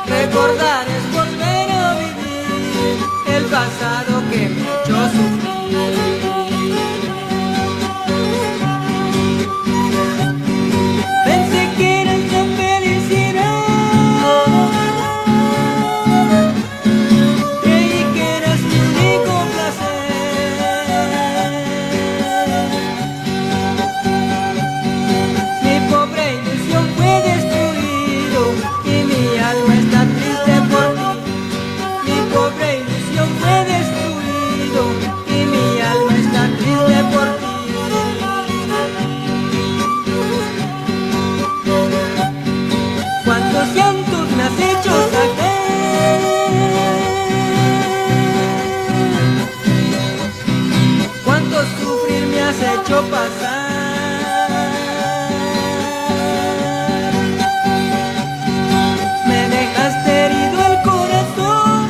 Recordar es volver a vivir el pasado que me echó a sufrir. Pensé que era esta felicidad, creí que eras mi único placer. Mi pobre ilusión fue destruido y mi alma está triste por ti. Mi pobre ilusión fue destruido y mi alma está triste por ti. Cuántos llantos me has hecho sacar, cuánto sufrir me has hecho pasar. Me dejaste herido el corazón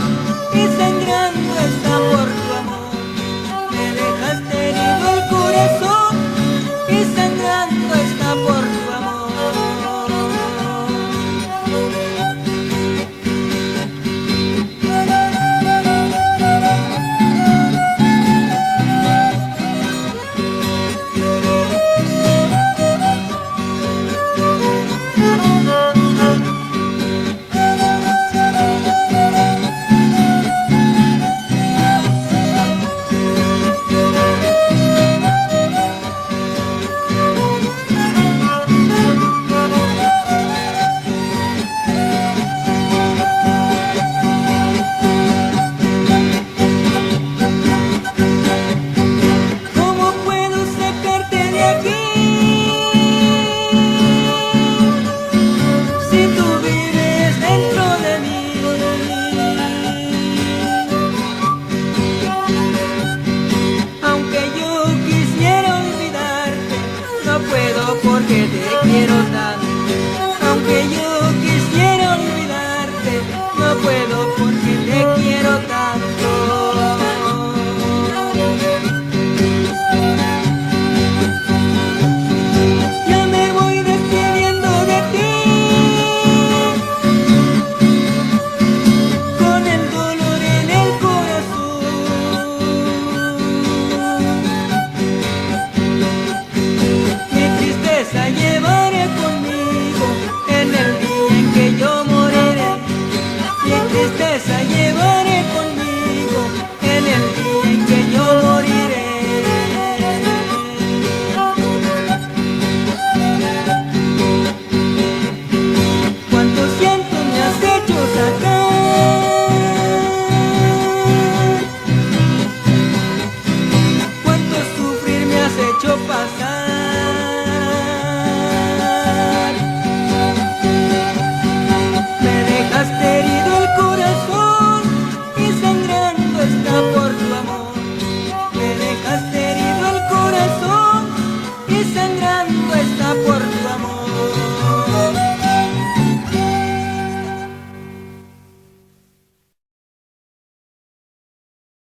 y sangrando está por tu amor. Me dejaste herido el corazón y sangrando está por tu amor. ¿Cómo puedo sacarte de aquí si tú vives dentro de mí? Aunque yo quisiera olvidarte, no puedo porque te quiero tanto. Aunque yo quisiera olvidarte, no puedo porque te quiero tanto. Ya me voy despidiendo de ti, con el dolor en el corazón. Mi tristeza llevaré conmigo en el día en que yo moriré. Mi tristeza llevaré conmigo en el día en que yo moriré. Cuántos llantos me has hecho sacar, cuánto sufrir me has hecho pasar.